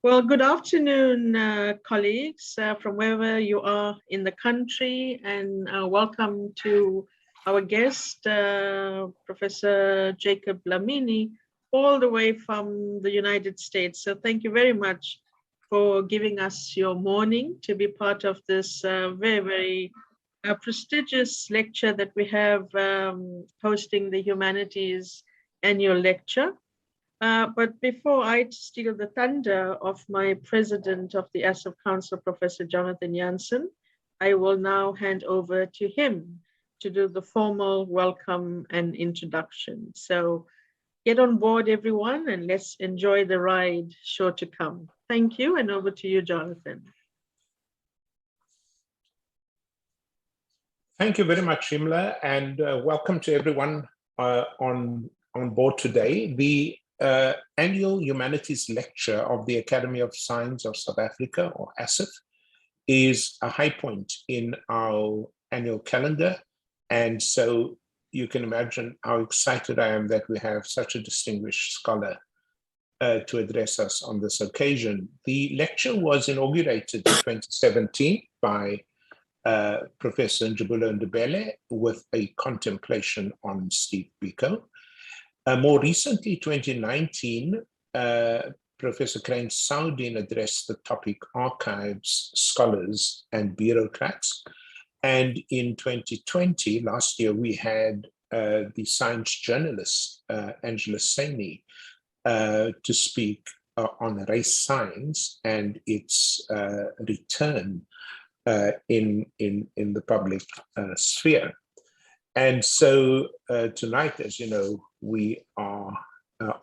Well, good afternoon, colleagues from wherever you are in the country, and welcome to our guest, Professor Jacob Dlamini, all the way from the United States. So thank you very much for giving us your morning to be part of this very prestigious lecture that we have hosting the Humanities annual lecture. But before I steal the thunder of my president of the ASSAf Council, Professor Jonathan Jansen, I will now hand over to him to do the formal welcome and introduction. So get on board, everyone, and let's enjoy the ride sure to come. Thank you, and over to you, Jonathan. Thank you very much, Shimla, and welcome to everyone on board today. The annual Humanities lecture of the Academy of Science of South Africa, or ASSAf, is a high point in our annual calendar. And so you can imagine how excited I am that we have such a distinguished scholar to address us on this occasion. The lecture was inaugurated in 2017 by Professor Njabula Ndebele with a contemplation on Steve Biko. More recently, 2019, Professor Crane Soudin addressed the topic Archives, Scholars, and Bureaucrats. And in 2020, last year, we had the science journalist, Angela Saini, to speak on race science and its return in the public sphere. And so tonight, as you know, we are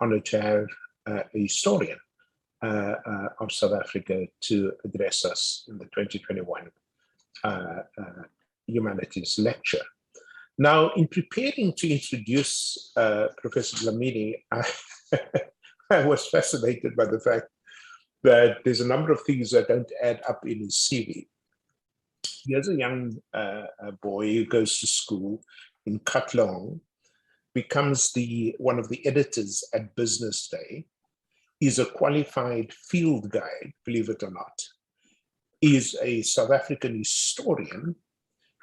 honored to have a historian of South Africa to address us in the 2021 Humanities lecture. Now, in preparing to introduce Professor Dlamini, I was fascinated by the fact that there's a number of things that don't add up in his CV. Here's a young boy who goes to school in Katlehong, becomes one of the editors at Business Day, is a qualified field guide, believe it or not, is a South African historian,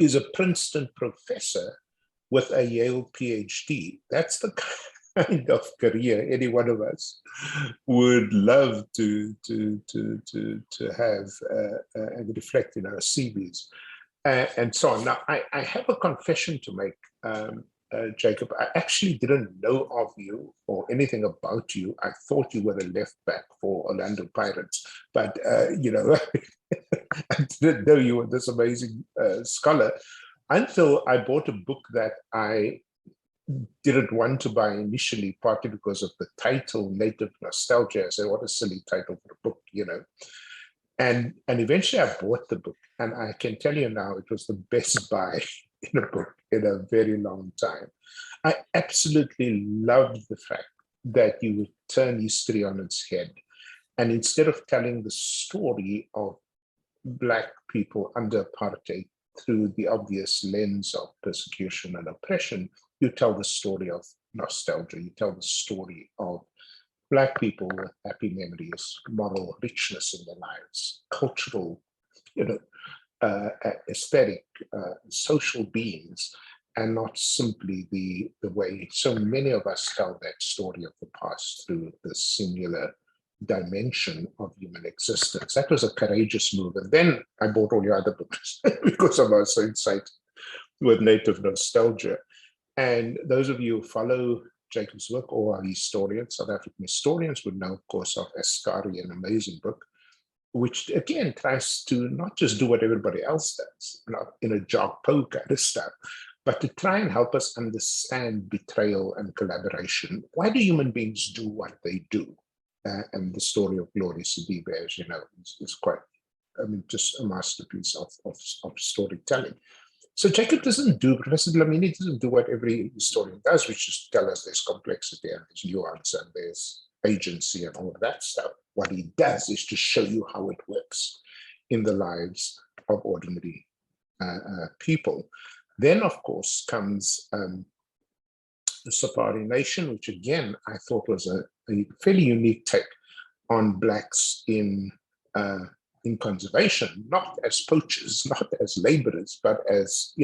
is a Princeton professor with a Yale PhD. That's the kind of career any one of us would love to have and reflect in our CVs. And so on. Now, I have a confession to make, Jacob. I actually didn't know of you or anything about you. I thought you were a left back for Orlando Pirates, but you know, I didn't know you were this amazing scholar until I bought a book that I didn't want to buy initially, partly because of the title, Native Nostalgia. I said, what a silly title for a book, you know. And eventually I bought the book, and I can tell you now it was the best buy in a book in a very long time. I absolutely loved the fact that you would turn history on its head. And instead of telling the story of Black people under apartheid through the obvious lens of persecution and oppression, you tell the story of nostalgia. You tell the story of Black people with happy memories, moral richness in their lives, cultural, you know, aesthetic, social beings, and not simply the way so many of us tell that story of the past through the singular dimension of human existence. That was a courageous move. And then I bought all your other books because I was so excited with Native Nostalgia. And those of you who follow Jacob's work or are historians, South African historians, would know, of course, of Ascari, an amazing book, which again tries to not just do what everybody else does, not in a jog-po kind of stuff, but to try and help us understand betrayal and collaboration. Why do human beings do what they do? And the story of Gloria Sidibe, as you know, is quite, I mean, just a masterpiece of storytelling. So Jacob doesn't do, Professor Dlamini doesn't do what every historian does, which is tell us there's complexity and there's nuance and there's agency and all of that stuff. What he does is to show you how it works in the lives of ordinary people. Then, of course, comes the Safari Nation, which again, I thought was a fairly unique take on Blacks in conservation, not as poachers, not as laborers, but as,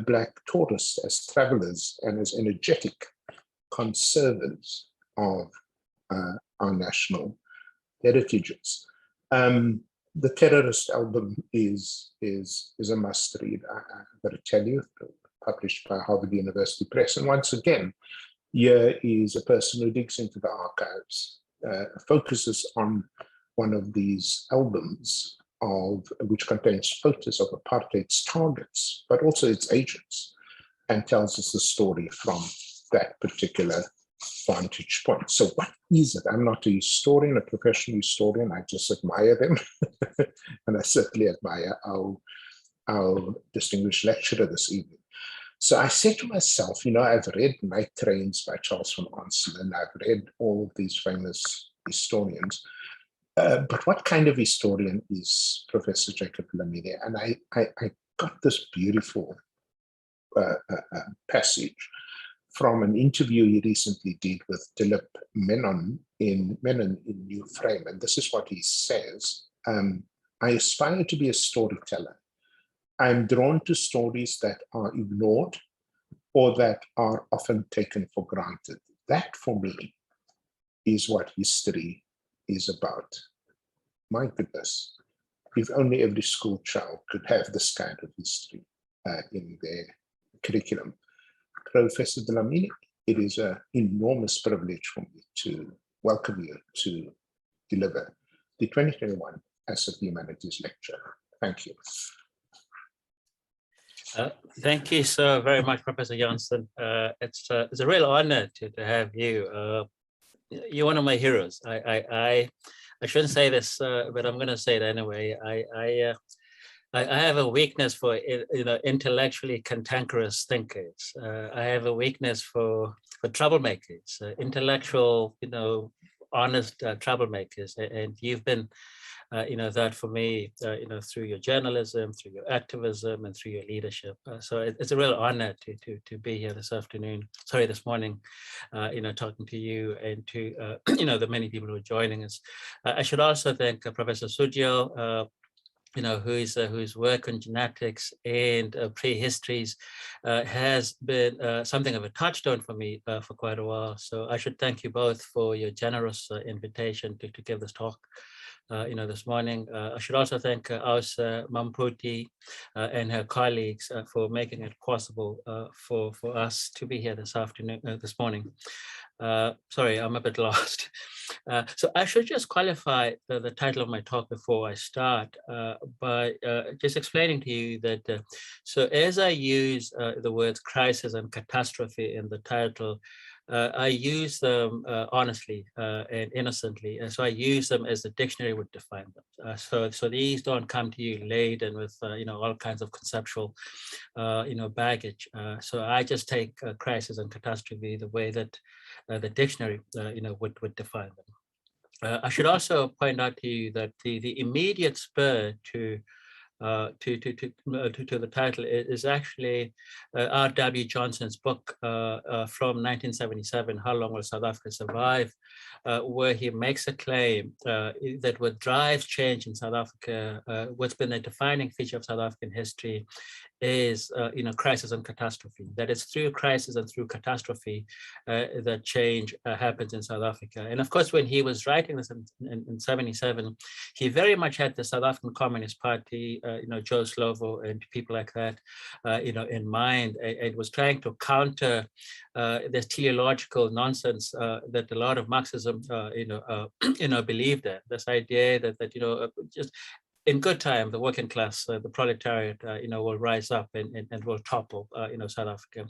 Black tourists, as travelers, and as energetic conservers of our national heritages. The Terrorist album is a must read. I've got to tell you, published by Harvard University Press. And once again, here is a person who digs into the archives, focuses on one of these albums which contains photos of apartheid's targets, but also its agents, and tells us the story from that particular vantage point. So what is it? I'm not a historian, a professional historian. I just admire them. And I certainly admire our distinguished lecturer this evening. So I said to myself, I've read Night Trains by Charles von Onselen. I've read all of these famous historians. But what kind of historian is Professor Jacob Dlamini? And I got this beautiful passage from an interview he recently did with Dilip Menon in New Frame. And this is what he says. I aspire to be a storyteller. I'm drawn to stories that are ignored or that are often taken for granted. That, for me, is what history is about. My goodness, if only every school child could have this kind of history in their curriculum. Professor Dlamini, it is an enormous privilege for me to welcome you to deliver the 2021 ASSAf Humanities lecture. Thank you. Thank you so very much, Professor Janssen. It's a real honor to have you. You're one of my heroes. I shouldn't say this, but I'm going to say it anyway. I have a weakness for intellectually cantankerous thinkers. I have a weakness for troublemakers, intellectual, honest troublemakers, and you've been that for me, through your journalism, through your activism, and through your leadership. So it's a real honor to be here this morning, talking to you and to, the many people who are joining us. I should also thank Professor Sujil, whose work on genetics and prehistories has been something of a touchstone for me for quite a while. So I should thank you both for your generous invitation to give this talk. This morning. I should also thank Ausa Mamputi and her colleagues for making it possible for us to be here this morning. Sorry, I'm a bit lost. So I should just qualify the title of my talk before I start by just explaining to you that, so as I use the words crisis and catastrophe in the title, I use them honestly and innocently, and so I use them as the dictionary would define them. So these don't come to you laden with all kinds of conceptual baggage. So I just take crisis and catastrophe the way that the dictionary would define them. I should also point out to you that the immediate spur to the title is actually R.W. Johnson's book from 1977, How Long Will South Africa Survive, where he makes a claim that what drives change in South Africa, what's been a defining feature of South African history, is crisis and catastrophe. That it's through crisis and through catastrophe that change happens in South Africa. And of course, when he was writing this in 77, he very much had the South African Communist Party, Joe Slovo and people like that, in mind. It was trying to counter this teleological nonsense that a lot of Marxism, believed in. This idea that just in good time, the working class, the proletariat, will rise up and will topple, South Africa.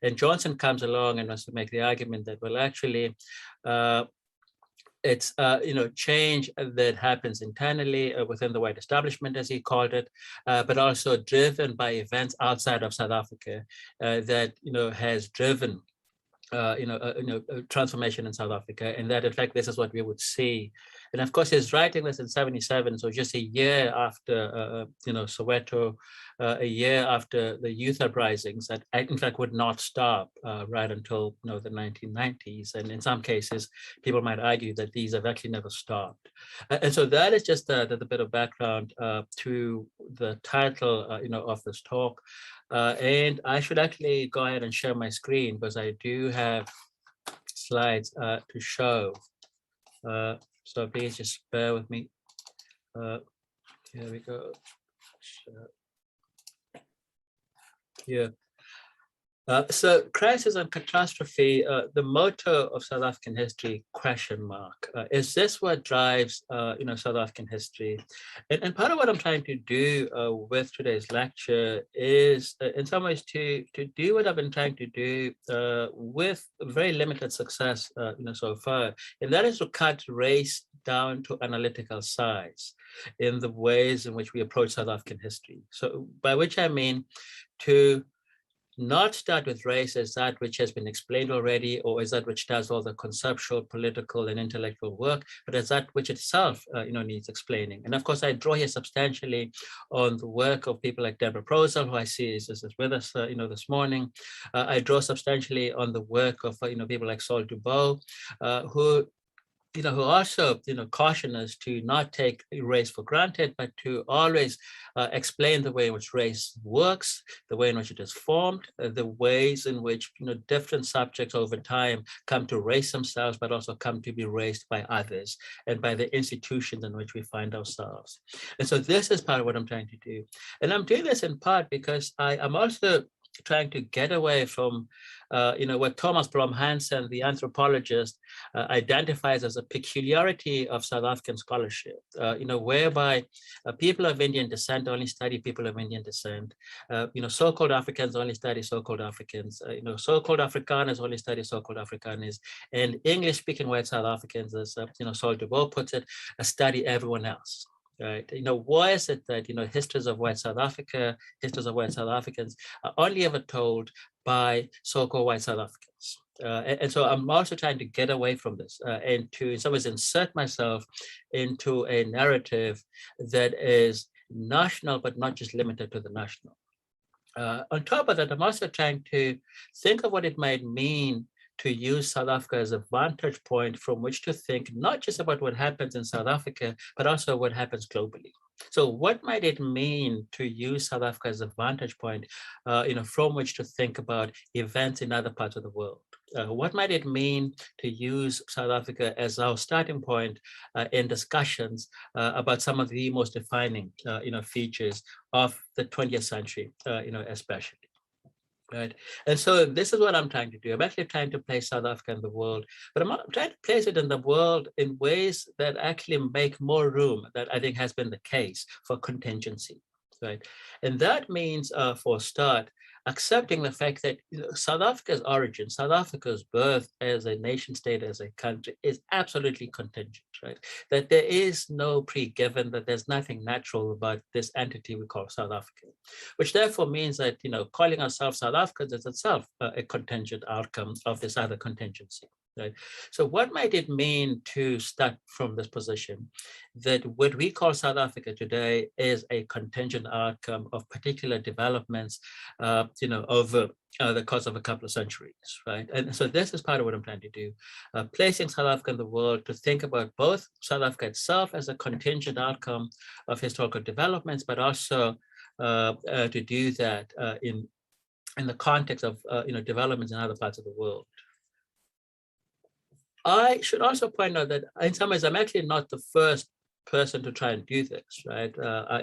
And Johnson comes along and wants to make the argument that, well, actually, it's change that happens internally within the white establishment, as he called it, but also driven by events outside of South Africa that has driven transformation in South Africa, and that in fact this is what we would see And of course, he's writing this in 77, so just a year after, Soweto, a year after the youth uprisings that in fact would not stop right until the 1990s. And in some cases, people might argue that these have actually never stopped. And so that is just the bit of background to the title, of this talk. And I should actually go ahead and share my screen because I do have slides to show. So please just bear with me. Here we go. Yeah. So crisis and catastrophe, the motto of South African history, ? Is this what drives, South African history? And part of what I'm trying to do with today's lecture is, in some ways, to do what I've been trying to do with very limited success, so far, and that is to cut race down to analytical size in the ways in which we approach South African history. So by which I mean to not start with race as that which has been explained already, or as that which does all the conceptual, political, and intellectual work, but as that which itself, needs explaining. And of course, I draw here substantially on the work of people like Deborah Prosel, who I see is with us, this morning. I draw substantially on the work of, people like Saul Dubois, who also, caution us to not take race for granted, but to always explain the way in which race works, the way in which it is formed, the ways in which, different subjects over time come to race themselves, but also come to be raised by others and by the institutions in which we find ourselves. And so this is part of what I'm trying to do. And I'm doing this in part because I'm also trying to get away from, what Thomas Blom-Hansen, the anthropologist, identifies as a peculiarity of South African scholarship, whereby people of Indian descent only study people of Indian descent, so-called Africans only study so-called Africans, so-called Afrikaners only study so-called Afrikaners, and English-speaking white South Africans, as Saul Dubois puts it, study everyone else. Right. Why is it that, histories of white South Africa, histories of white South Africans are only ever told by so-called white South Africans? And so I'm also trying to get away from this and to, in some ways, insert myself into a narrative that is national, but not just limited to the national. On top of that, I'm also trying to think of what it might mean to use South Africa as a vantage point from which to think not just about what happens in South Africa, but also what happens globally. So what might it mean to use South Africa as a vantage point, from which to think about events in other parts of the world? What might it mean to use South Africa as our starting point in discussions about some of the most defining, features of the 20th century, especially? Right. And so this is what I'm trying to do. I'm actually trying to place South Africa in the world, but I'm trying to place it in the world in ways that actually make more room, that I think has been the case, for contingency. Right. And that means, for a start, accepting the fact that South Africa's origin, South Africa's birth as a nation state, as a country, is absolutely contingent, right? That there is no pre-given, that there's nothing natural about this entity we call South Africa, which therefore means that, calling ourselves South Africans is itself a contingent outcome of this other contingency. Right. So what might it mean to start from this position that what we call South Africa today is a contingent outcome of particular developments, over the course of a couple of centuries, right? And so this is part of what I'm trying to do, placing South Africa in the world to think about both South Africa itself as a contingent outcome of historical developments, but also to do that in the context of developments in other parts of the world. I should also point out that in some ways, I'm actually not the first person to try and do this, right?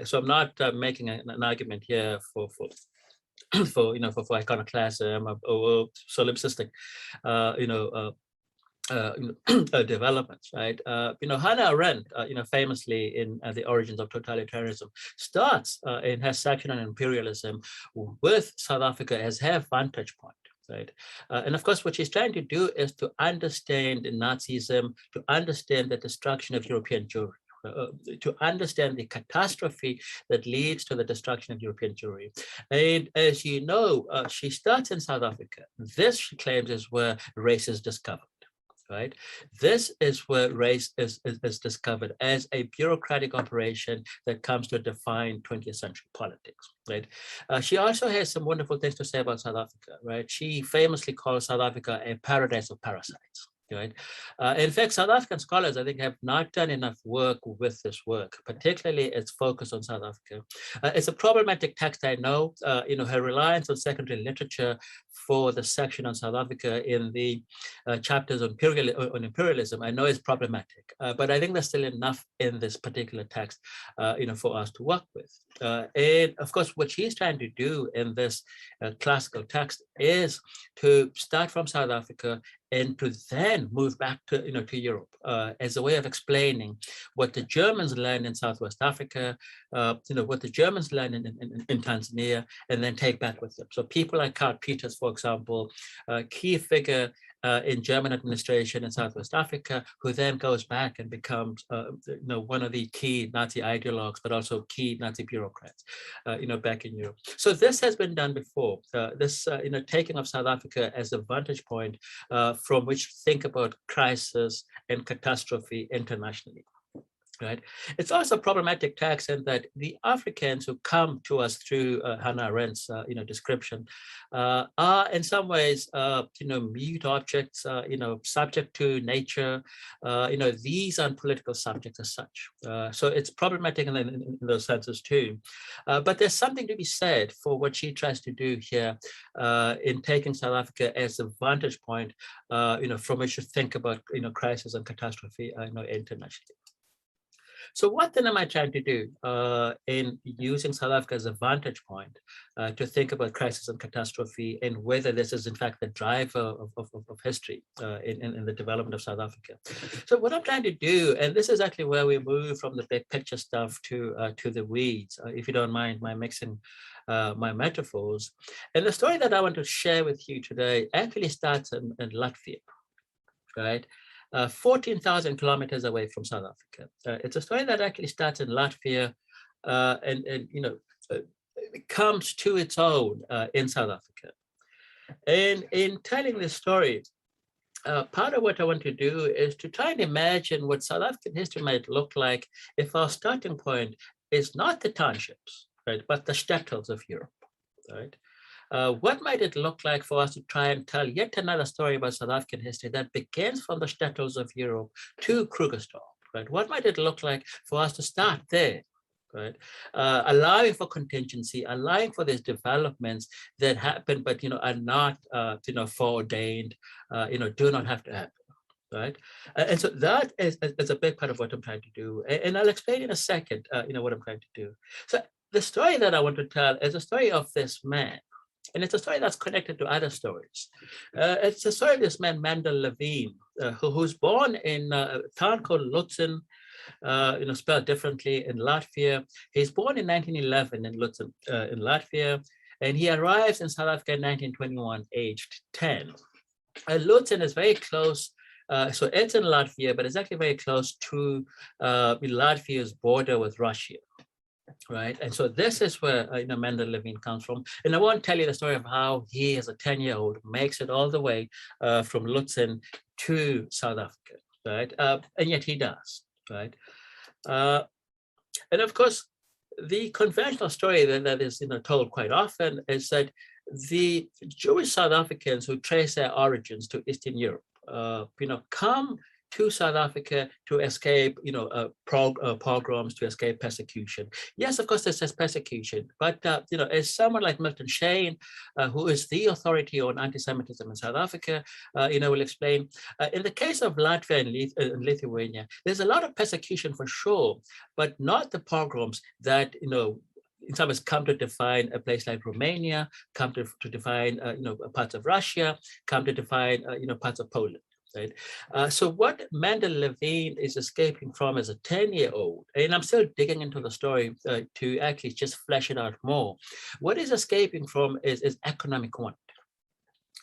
So I'm not making an argument here for iconoclasm or solipsistic, developments, right? Hannah Arendt, famously in The Origins of Totalitarianism, starts in her section on imperialism with South Africa as her vantage point. Right. And of course, what she's trying to do is to understand Nazism, to understand the destruction of European Jewry, to understand the catastrophe that leads to the destruction of European Jewry. And as you know, she starts in South Africa. This, she claims, is where race is discovered. right? This is where race is discovered as a bureaucratic operation that comes to define 20th century politics, right? She also has some wonderful things to say about South Africa, right? She famously calls South Africa a paradise of parasites. Right. In fact, South African scholars, I think, have not done enough work with this work, particularly its focus on South Africa. It's a problematic text, I know. Her reliance on secondary literature for the section on South Africa in the chapters on imperialism, I know is problematic, but I think there's still enough in this particular text, for us to work with. And of course, what she's trying to do in this classical text is to start from South Africa and to then move back to Europe as a way of explaining what the Germans learned in Southwest Africa, what the Germans learned in Tanzania, and then take back with them. So people like Karl Peters, for example, a key figure in German administration in Southwest Africa, who then goes back and becomes one of the key Nazi ideologues, but also key Nazi bureaucrats, back in Europe. So this has been done before. This taking of South Africa as a vantage point from which to think about crisis and catastrophe internationally. Right. It's also a problematic text in that the Africans who come to us through Hannah Arendt's description are in some ways mute objects, subject to nature. These aren't political subjects as such. So it's problematic in those senses too. But there's something to be said for what she tries to do here in taking South Africa as a vantage point, from which to think about crisis and catastrophe, internationally. So what then am I trying to do in using South Africa as a vantage point to think about crisis and catastrophe, and whether this is in fact the driver of history in the development of South Africa? So what I'm trying to do, and this is actually where we move from the big picture stuff to the weeds, if you don't mind my mixing my metaphors. And the story that I want to share with you today actually starts in Latvia, right? 14,000 kilometers away from South Africa. It's a story that actually starts in Latvia and it comes to its own in South Africa. And in telling this story, part of what I want to do is to try and imagine what South African history might look like if our starting point is not the townships, right, but the Shuttles of Europe, right? What might it look like for us to try and tell yet another story about South African history that begins from the Shuttles of Europe to Krugersdorp, right? What might it look like for us to start there, right? Allowing for contingency, allowing for these developments that happen, but are not foreordained, do not have to happen. Right, and so that is a big part of what I'm trying to do, and I'll explain in a second, what I'm trying to do. So the story that I want to tell is a story of this man. And it's a story that's connected to other stories. It's a story of this man, Mendel Levine, who's born in a town called Lutzen, spelled differently, in Latvia. He's born in 1911 in Lutzen, in Latvia, and he arrives in South Africa in 1921, aged 10. Lutzen is very close. So it's in Latvia, but it's actually very close to Latvia's border with Russia. Right, and so this is where Mendel Levine comes from, and I won't tell you the story of how he, as a 10-year-old, makes it all the way from Lutzen to South Africa, right? And yet he does, right? And of course, the conventional story that is told quite often is that the Jewish South Africans who trace their origins to Eastern Europe, come to South Africa to escape, pogroms, to escape persecution. Yes, of course, there's persecution, but as someone like Milton Shane, who is the authority on anti-Semitism in South Africa, will explain, in the case of Latvia and Lithuania, there's a lot of persecution for sure, but not the pogroms that in some ways come to define a place like Romania, come to define parts of Russia, come to define parts of Poland. Right. So what Mendel Levine is escaping from as a 10-year-old, and I'm still digging into the story to actually just flesh it out more. What he's escaping from is economic want.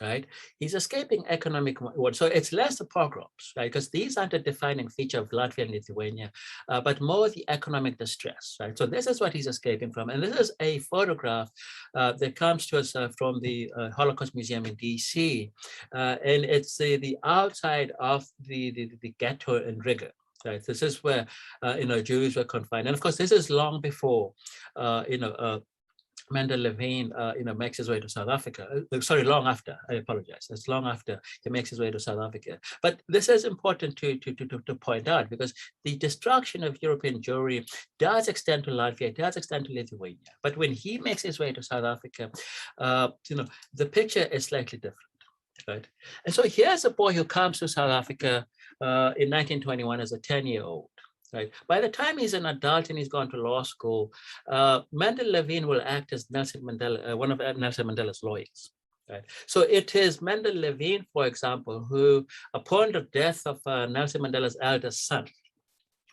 right? He's escaping economic war. So it's less the pogroms, right? Because these aren't a defining feature of Latvia and Lithuania, but more the economic distress, right? So this is what he's escaping from. And this is a photograph that comes to us from the Holocaust Museum in DC. And it's the outside of the ghetto in Riga. Right. This is where Jews were confined, and of course, this is long before Mendel Levine, makes his way to South Africa. Sorry, long after. I apologize. It's long after he makes his way to South Africa. But this is important to point out, because the destruction of European Jewry does extend to Latvia, does extend to Lithuania. But when he makes his way to South Africa, the picture is slightly different. Right. And so here's a boy who comes to South Africa in 1921 as a 10-year-old. Right. By the time he's an adult and he's gone to law school, Mendel Levine will act as Nelson Mandela, one of Nelson Mandela's lawyers. Right. So it is Mendel Levine, for example, who, upon the death of Nelson Mandela's eldest son,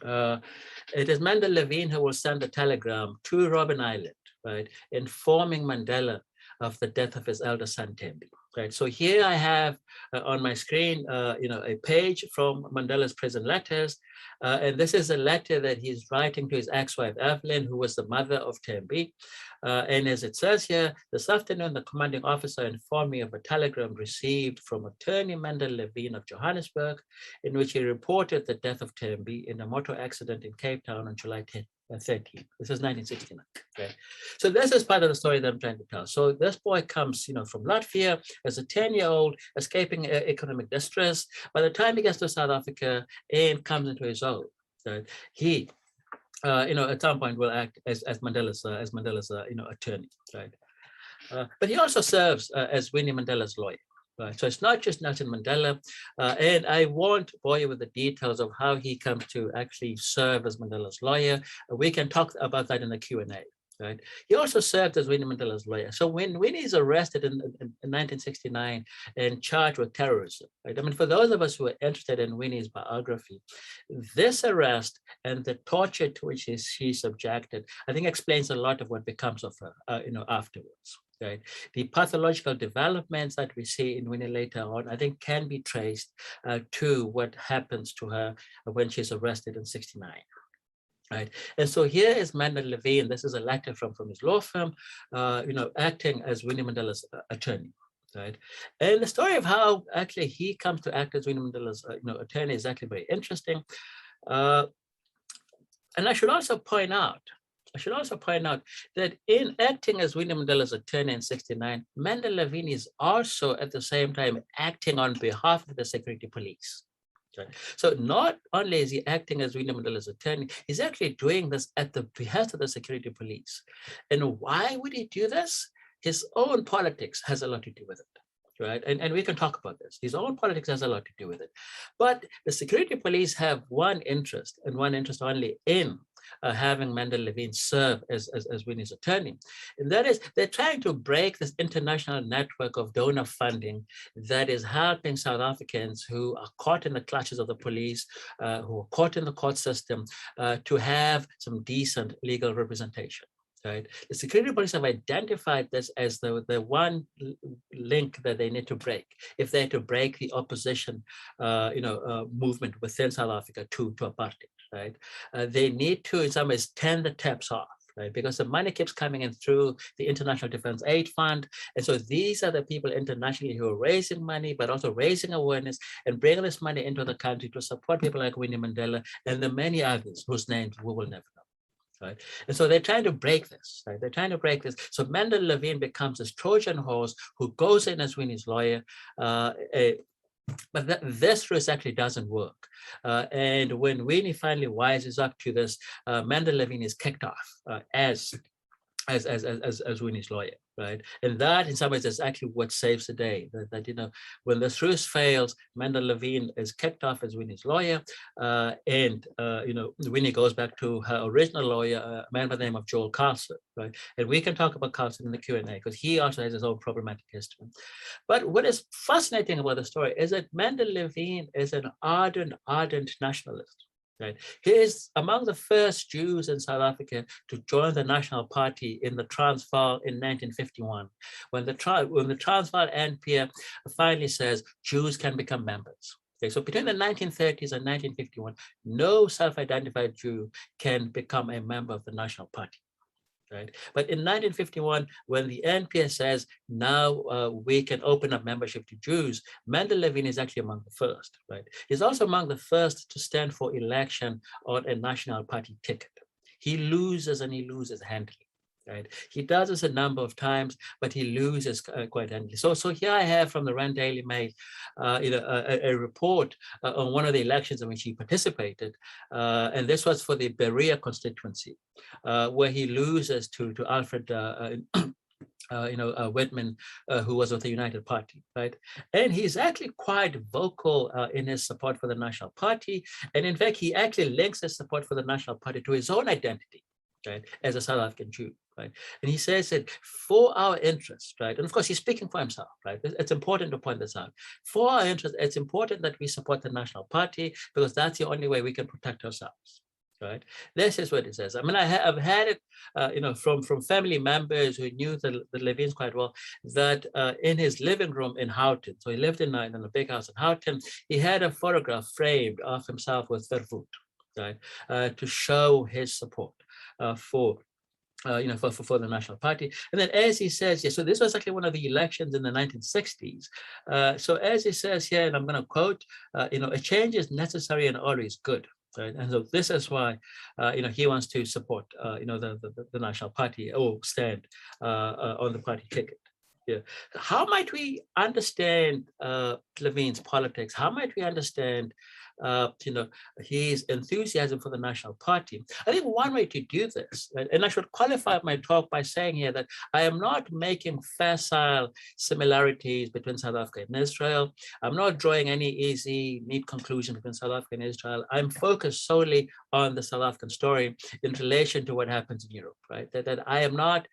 it is Mendel Levine who will send a telegram to Robben Island, right, informing Mandela of the death of his eldest son, Thembi. Right. So here I have on my screen, a page from Mandela's prison letters. And this is a letter that he's writing to his ex-wife, Evelyn, who was the mother of Thembi. And as it says here, this afternoon, the commanding officer informed me of a telegram received from attorney Mendel Levine of Johannesburg, in which he reported the death of Thembi in a motor accident in Cape Town on July 10th. 13. This is 1969. Okay, so this is part of the story that I'm trying to tell. So this boy comes, from Latvia as a 10-year-old, escaping economic distress. By the time he gets to South Africa and comes into his own, right, he, at some point will act as Mandela's attorney, right? But he also serves as Winnie Mandela's lawyer. Right. So it's not just Nelson Mandela, and I won't bore you with the details of how he comes to actually serve as Mandela's lawyer. We can talk about that in the Q&A. Right. He also served as Winnie Mandela's lawyer. So when Winnie is arrested in 1969 and charged with terrorism, right? I mean, for those of us who are interested in Winnie's biography, this arrest and the torture to which she's subjected, I think explains a lot of what becomes of her, afterwards. Right. The pathological developments that we see in Winnie later on, I think, can be traced to what happens to her when she's arrested in 1969. Right. And so here is Mendel Levine. This is a letter from his law firm, acting as Winnie Mandela's attorney. Right. And the story of how actually he comes to act as Winnie Mandela's attorney is actually very interesting. And I should also point out that in acting as Winnie Mandela's attorney in 1969, Mendel Levine is also at the same time acting on behalf of the security police. Right? So not only is he acting as Winnie Mandela's attorney, he's actually doing this at the behest of the security police. And why would he do this? His own politics has a lot to do with it. Right. And we can talk about this. His own politics has a lot to do with it. But the security police have one interest, and one interest only, in having Mendel Levine serve as Winnie's attorney. And that is, they're trying to break this international network of donor funding that is helping South Africans who are caught in the clutches of the police, who are caught in the court system, to have some decent legal representation. Right. The security police have identified this as the one link that they need to break if they're to break the opposition, movement within South Africa to apartheid. Right. They need to, in some ways, turn the taps off. Right, because the money keeps coming in through the International Defense Aid Fund. And so these are the people internationally who are raising money, but also raising awareness and bringing this money into the country to support people like Winnie Mandela and the many others whose names we will never know. Right. And so they're trying to break this. Right? They're trying to break this. So Mendel Levine becomes this Trojan horse who goes in as Winnie's lawyer. But this ruse actually doesn't work. And when Winnie finally wises up to this, Mendel Levine is kicked off as Winnie's lawyer, right? And that, in some ways, is actually what saves the day. That when the ruse fails, Mendel Levine is kicked off as Winnie's lawyer, and Winnie goes back to her original lawyer, a man by the name of Joel Carlson, right? And we can talk about Carlson in the Q&A because he also has his own problematic history. But what is fascinating about the story is that Mendel Levine is an ardent nationalist. Right. He is among the first Jews in South Africa to join the National Party in the Transvaal in 1951, when the Transvaal NP finally says Jews can become members. Okay, so between the 1930s and 1951, no self-identified Jew can become a member of the National Party. Right. But in 1951, when the NP says now we can open up membership to Jews, Mendel Levine is actually among the first. Right. He's also among the first to stand for election on a National Party ticket. He loses, and he loses handily. Right. He does this a number of times, but he loses quite handily. So here I have from the Rand Daily Mail, a report on one of the elections in which he participated, and this was for the Berea constituency, where he loses to Alfred Whitman, who was with the United Party, right? And he's actually quite vocal in his support for the National Party, and in fact, he actually links his support for the National Party to his own identity. Right, as a South African Jew, right? And he says that for our interests, right? And of course, he's speaking for himself, right? It's important to point this out. For our interests, it's important that we support the National Party because that's the only way we can protect ourselves, right? This is what it says. I mean, I've had it, from family members who knew the Levines quite well, that in his living room in Houghton, so he lived in a big house in Houghton, he had a photograph framed of himself with Verwoerd, right, to show his support for the National Party. And then as he says, so this was actually one of the elections in the 1960s. So as he says here, and I'm going to quote, a change is necessary and always good. Right? And so this is why, he wants to support, the National Party or stand on the party ticket. Yeah. How might we understand Levine's politics? How might we understand his enthusiasm for the National Party? I think one way to do this, and I should qualify my talk by saying here that I am not making facile similarities between South Africa and Israel. I'm not drawing any easy, neat conclusions between South Africa and Israel. I'm focused solely on the South African story in relation to what happens in Europe, right? That I am not,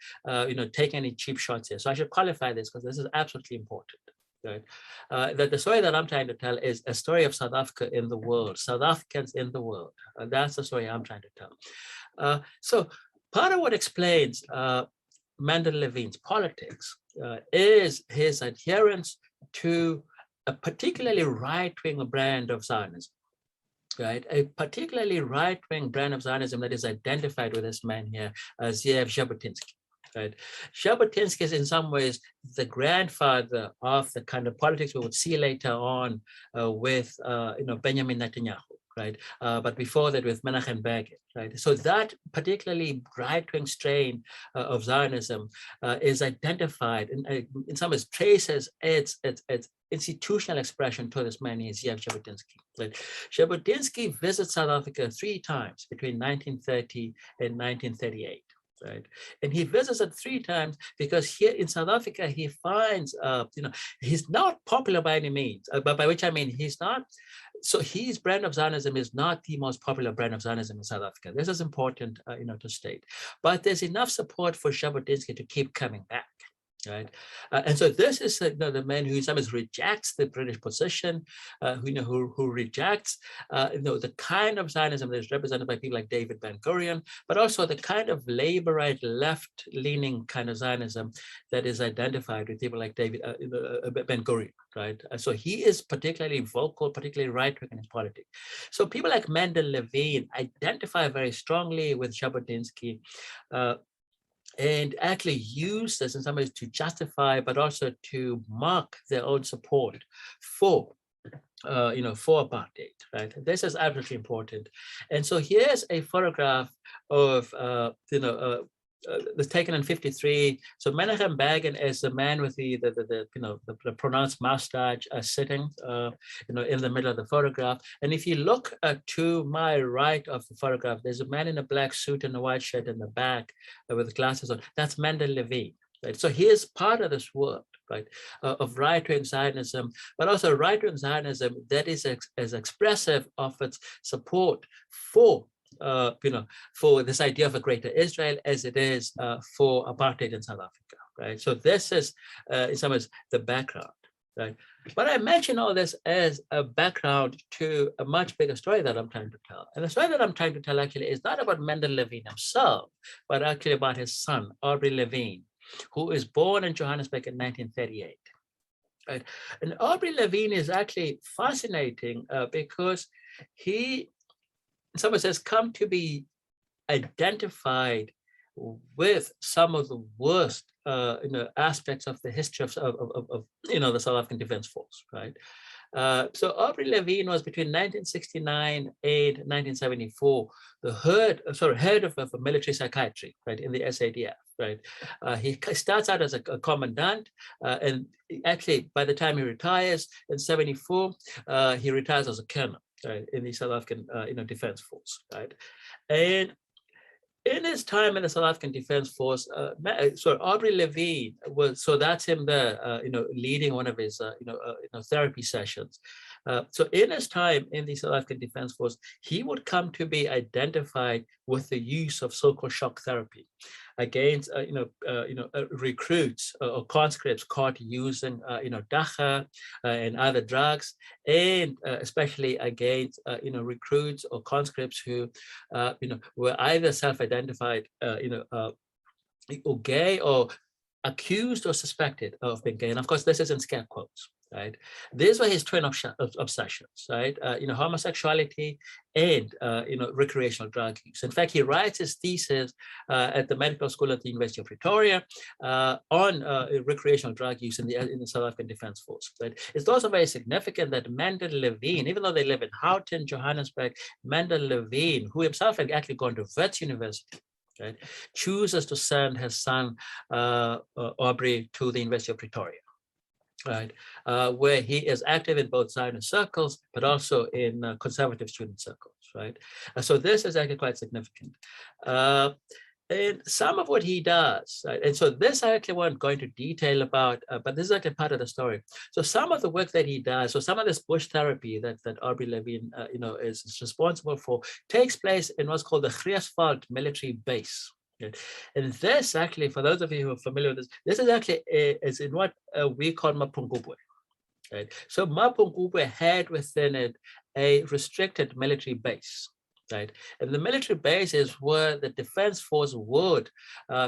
taking any cheap shots here. So I should qualify this because this is absolutely important. Right. That the story that I'm trying to tell is a story of South Africa in the world, South Africans in the world. That's the story I'm trying to tell. So part of what explains Mendel Levine's politics is his adherence to a particularly right-wing brand of Zionism. Right, a particularly right-wing brand of Zionism that is identified with this man here, Zeev Jabotinsky. Right. Jabotinsky is in some ways the grandfather of the kind of politics we would see later on with Benjamin Netanyahu, right? But before that with Menachem Begin, right? So that particularly right-wing strain of Zionism is identified and in some ways traces its institutional expression to this man is Zeev Jabotinsky. Right? Jabotinsky visits South Africa 3 times between 1930 and 1938. Right, and he visits it 3 times because here in South Africa he finds, he's not popular by any means. But by which I mean he's not. So his brand of Zionism is not the most popular brand of Zionism in South Africa. This is important, to state. But there's enough support for Jabotinsky to keep coming back. Right, and so this is the man who sometimes rejects the British position, who rejects the kind of Zionism that is represented by people like David Ben-Gurion, but also the kind of laborite, left-leaning kind of Zionism that is identified with people like David Ben-Gurion. Right, so he is particularly vocal, particularly right-wing in his politics. So people like Mendel Levine identify very strongly with Jabotinsky. And actually use this in some ways to justify, but also to mark their own support for, for apartheid, right? This is absolutely important. And so here's a photograph of, was taken in 1953. So Menachem Begin is the man with the pronounced mustache sitting, in the middle of the photograph. And if you look to my right of the photograph, there's a man in a black suit and a white shirt in the back with glasses on. That's Mendel Levine. Right? So he is part of this work, right, of right-wing Zionism, but also right-wing Zionism that is as expressive of its support for for this idea of a greater Israel as it is for apartheid in South Africa, right? So this is in some ways the background. right? But I mention all this as a background to a much bigger story that I'm trying to tell. And the story that I'm trying to tell actually is not about Mendel Levine himself, but actually about his son, Aubrey LeVine, who is born in Johannesburg in 1938. Right? And Aubrey LeVine is actually fascinating because he, in some ways, has come to be identified with some of the worst aspects of the history of the South African Defence Force, right? So Aubrey LeVine was between 1969 and 1974 the head of military psychiatry, right, in the SADF, right? He starts out as a commandant, and actually by the time he retires in 74, he retires as a colonel, right, in the South African Defence Force, right? And in his time in the South African Defence Force, Aubrey LeVine was, so that's him there, leading one of his, therapy sessions. So in his time in the South African Defence Force, he would come to be identified with the use of so-called shock therapy against, recruits or conscripts caught using, dacha and other drugs, and especially against, recruits or conscripts who, were either self-identified, or gay or accused or suspected of being gay. And of course, this is in scare quotes, right? These were his twin obsessions, right? Homosexuality and, recreational drug use. In fact, he writes his thesis at the medical school at the University of Pretoria on recreational drug use in the South African Defence Force, right? It's also very significant that Mendel Levine, even though they live in Houghton, Johannesburg, Mendel Levine, who himself had actually gone to Wits University, right, chooses to send his son Aubrey to the University of Pretoria, right, where he is active in both Zionist circles, but also in conservative student circles, right? So this is actually quite significant. And some of what he does, right? And so this I actually won't go into detail about, but this is actually part of the story. So some of the work that he does, so some of this bush therapy that Aubrey LeVine, is responsible for, takes place in what's called the asphalt military base. Right? And this actually, for those of you who are familiar with this is actually is in what we call Mapungubwe. Right? So Mapungubwe had within it a restricted military base. Right. And the military base is where the Defense Force would,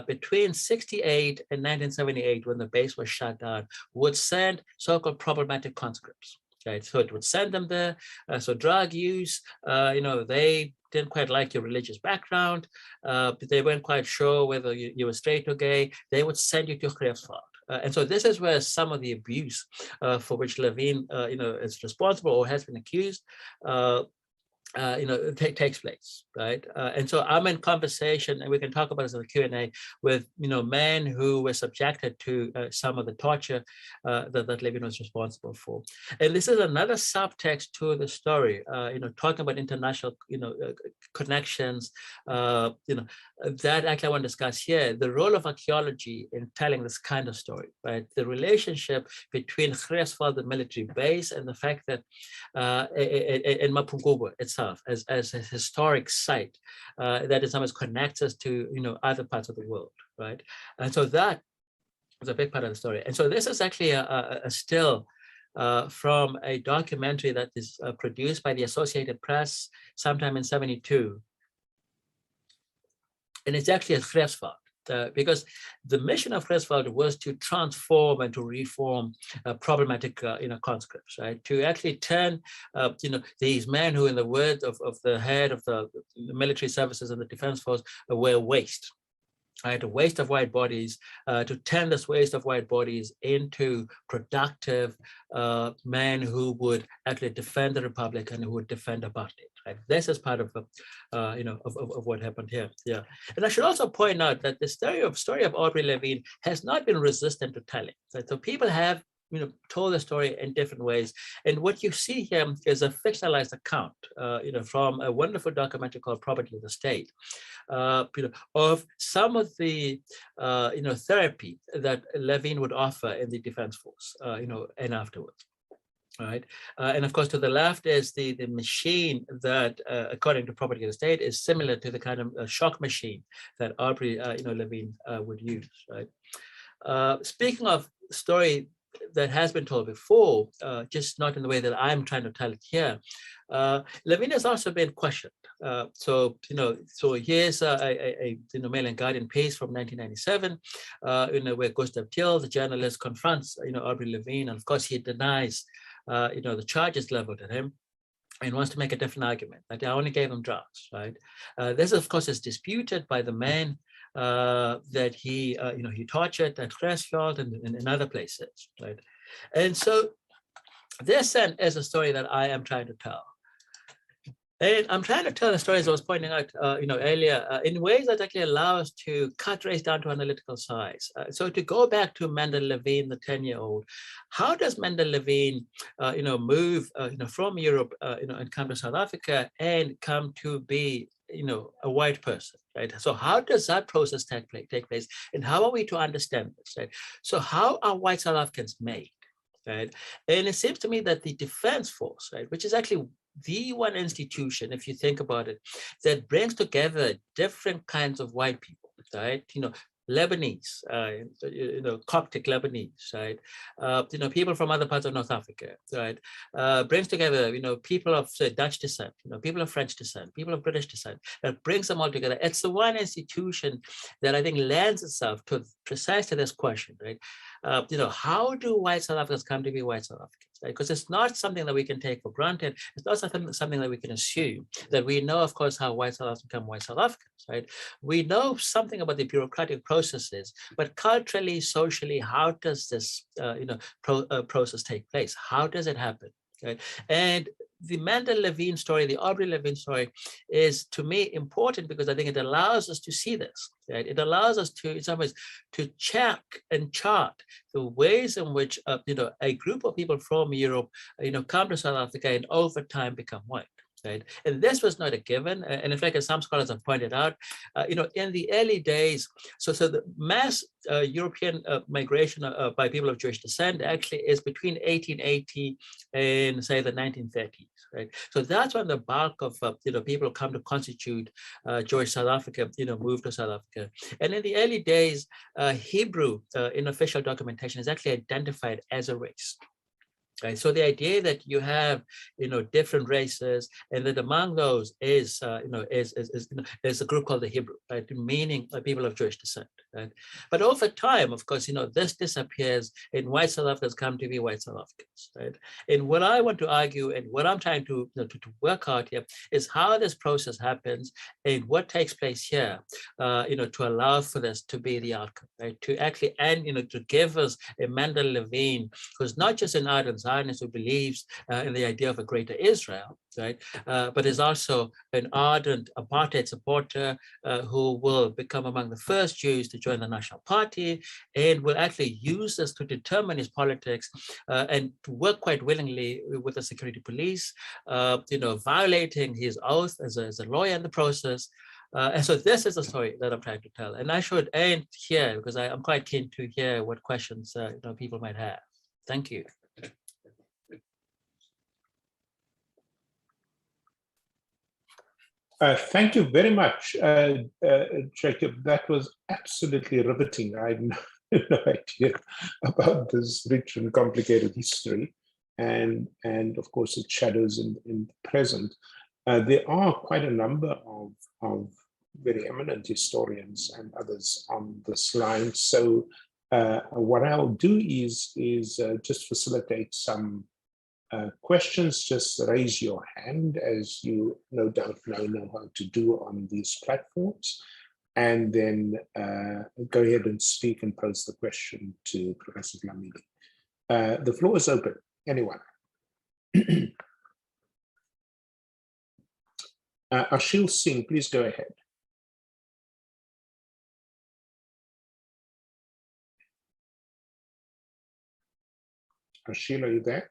between 68 and 1978, when the base was shut down, would send so-called problematic conscripts. Right. So it would send them there. So drug use, they didn't quite like your religious background, but they weren't quite sure whether you were straight or gay. They would send you to Greifswald. And so this is where some of the abuse for which Levine, is responsible or has been accused, takes place, right? And so I'm in conversation, and we can talk about this in the Q&A, with men who were subjected to some of the torture that Levine was responsible for. And this is another subtext to the story, talking about international, connections, that actually I want to discuss here, the role of archaeology in telling this kind of story, right? The relationship between Greifswald, the military base, and the fact that in Mapungubwe itself, as a historic site that in some ways connects us to other parts of the world, right? And so that is a big part of the story. And so this is actually a still from a documentary that is produced by the Associated Press sometime in '72, and it's actually at Greifswald. Because the mission of Greifswald was to transform and to reform problematic, conscripts, right? To actually turn, these men who, in the words of the head of the military services and the Defense Force, were waste, right? A waste of white bodies, to turn this waste of white bodies into productive men who would actually defend the Republic and who would defend apartheid. Right? This is part of, of what happened here. Yeah, and I should also point out that the story of Aubrey LeVine has not been resistant to telling. Right? So people have, told the story in different ways, and what you see here is a fictionalized account, from a wonderful documentary called "Property of the State," of some of the, therapy that Levine would offer in the Defense Force, and afterwards. All right, and of course, to the left is the machine that, according to Property of the State, is similar to the kind of shock machine that Aubrey, LeVine would use. Right. Speaking of story that has been told before, just not in the way that I'm trying to tell it here. Levine has also been questioned. So here's a Mail and Guardian piece from 1997, where Gustav Thiel, the journalist, confronts Aubrey LeVine, and of course he denies the charges leveled at him, and wants to make a different argument that I only gave him drugs, right? This, of course, is disputed by the man that he tortured at Crestfield and in other places, right? And so this then is a story that I am trying to tell. And I'm trying to tell the story, as I was pointing out, earlier, in ways that actually allow us to cut race down to analytical size. So to go back to Mendel Levine, the 10-year-old, how does Mendel Levine, move, from Europe, and come to South Africa and come to be, a white person, right? So how does that process take place, and how are we to understand this, right? So how are white South Africans made, right? And it seems to me that the Defense Force, right, which is actually the one institution, if you think about it, that brings together different kinds of white people, right? Lebanese, Coptic Lebanese, right? People from other parts of North Africa, right? Brings together, people of say, Dutch descent, people of French descent, people of British descent, that brings them all together. It's the one institution that I think lends itself to precisely this question, right? How do white South Africans come to be white South Africans? Right? Because it's not something that we can take for granted. It's not something that we can assume, that we know, of course, how white South Africans become white South Africans, right? We know something about the bureaucratic processes, but culturally, socially, how does this process take place? How does it happen? Right? And the Mendel Levine story, the Aubrey LeVine story, is to me important because I think it allows us to see this. Right? It allows us to, in some ways, to check and chart the ways in which a group of people from Europe, come to South Africa and over time become white. Right? And this was not a given. And in fact, as some scholars have pointed out, in the early days, so the mass European migration by people of Jewish descent actually is between 1880 and say the 1930s, right? So that's when the bulk of people come to constitute Jewish South Africa, move to South Africa. And in the early days, Hebrew in official documentation is actually identified as a race. Right. So the idea that you have, different races, and that among those is a group called the Hebrew, right, meaning people of Jewish descent. Right. But over time, of course, this disappears, and white South Africans come to be white South Africans. Right. And what I want to argue, and what I'm trying to work out here, is how this process happens and what takes place here, to allow for this to be the outcome, right? To actually to give us a Mendel Levine who's not just an ardent Zionist who believes in the idea of a greater Israel, right? But is also an ardent apartheid supporter who will become among the first Jews to join the National Party and will actually use this to determine his politics and to work quite willingly with the security police, violating his oath as a lawyer in the process. And so this is the story that I'm trying to tell. And I should end here because I'm quite keen to hear what questions people might have. Thank you. Thank you very much, Jacob. That was absolutely riveting. I had no idea about this rich and complicated history, and of course its shadows in the present. There are quite a number of very eminent historians and others on this line. So what I'll do is just facilitate some questions. Just raise your hand, as you no doubt know how to do on these platforms, and then go ahead and speak and pose the question to Professor Dlamini. The floor is open. Anyone? Ashil Singh, please go ahead. Ashil, are you there?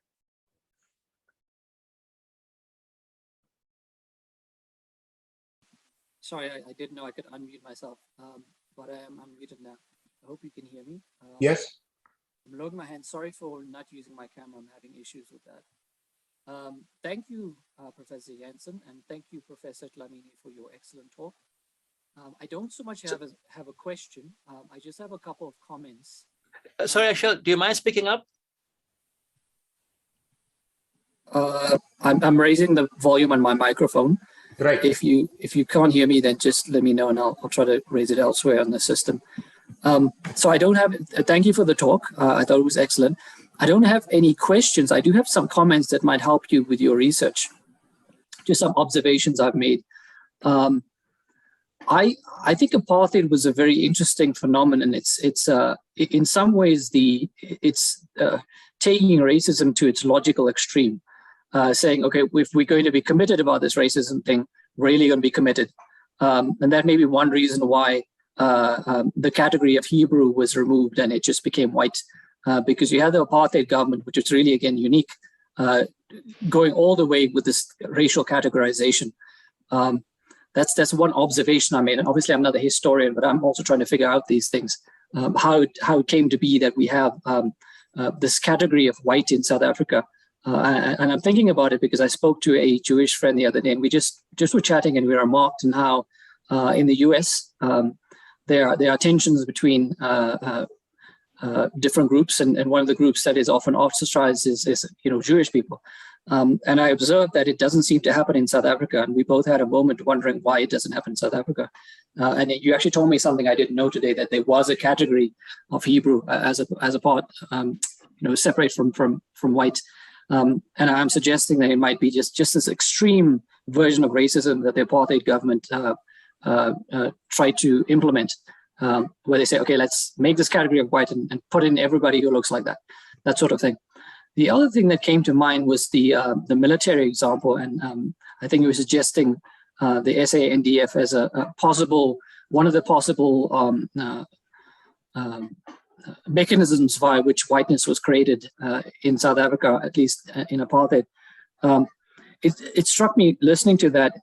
Sorry, I didn't know I could unmute myself, but I am unmuted now. I hope you can hear me. Yes. I'm lowering my hand. Sorry for not using my camera. I'm having issues with that. Thank you, Professor Jansen, and thank you, Professor Dlamini, for your excellent talk. I don't so much have a question. I just have a couple of comments. Sorry, Ashil, do you mind speaking up? I'm raising the volume on my microphone. Right. If you can't hear me, then just let me know, and I'll try to raise it elsewhere on the system. So I don't have. Thank you for the talk. I thought it was excellent. I don't have any questions. I do have some comments that might help you with your research. Just some observations I've made. I think apartheid was a very interesting phenomenon. It's in some ways it's taking racism to its logical extreme, saying, okay, if we're going to be committed about this racism thing, we're really going to be committed, and that may be one reason why the category of Hebrew was removed and it just became white, because you had the apartheid government, which is really again unique, going all the way with this racial categorization. That's one observation I made. And obviously I'm not a historian, but I'm also trying to figure out these things, how it came to be that we have this category of white in South Africa. And I'm thinking about it because I spoke to a Jewish friend the other day, and we just were chatting, and we remarked on how in the US, there are tensions between different groups, and one of the groups that is often ostracized is Jewish people. And I observed that it doesn't seem to happen in South Africa, and we both had a moment wondering why it doesn't happen in South Africa. And you actually told me something I didn't know today, that there was a category of Hebrew as a part, separate from white. And I'm suggesting that it might be just this extreme version of racism that the apartheid government tried to implement, where they say, okay, let's make this category of white and put in everybody who looks like that sort of thing. The other thing that came to mind was the military example, and I think you were suggesting the SANDF as one of the possible mechanisms via which whiteness was created in South Africa, at least in apartheid. It struck me listening to that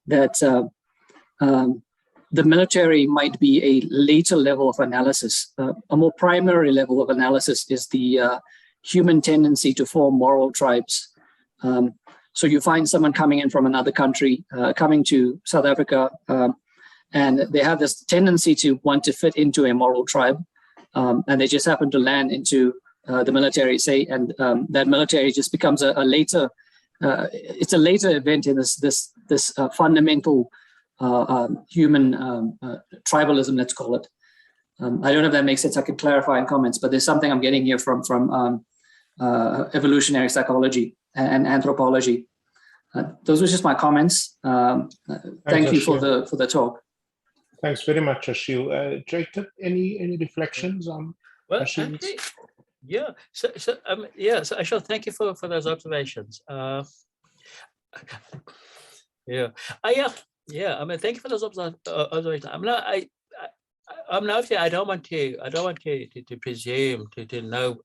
the military might be a later level of analysis. A more primary level of analysis is the human tendency to form moral tribes. So you find someone coming in from another country, coming to South Africa, and they have this tendency to want to fit into a moral tribe, and they just happen to land into the military, say, and that military just becomes a later, it's a later event in this fundamental human tribalism, let's call it. I don't know if that makes sense. I can clarify in comments, but there's something I'm getting here from evolutionary psychology and anthropology. Those were just my comments. Thank you for the talk. Thanks very much, Ashil. Jacob, any reflections on Ashil's? Actually, yeah. So Ashil, thank you for those observations. I mean, thank you for those observations. I don't want to presume to know,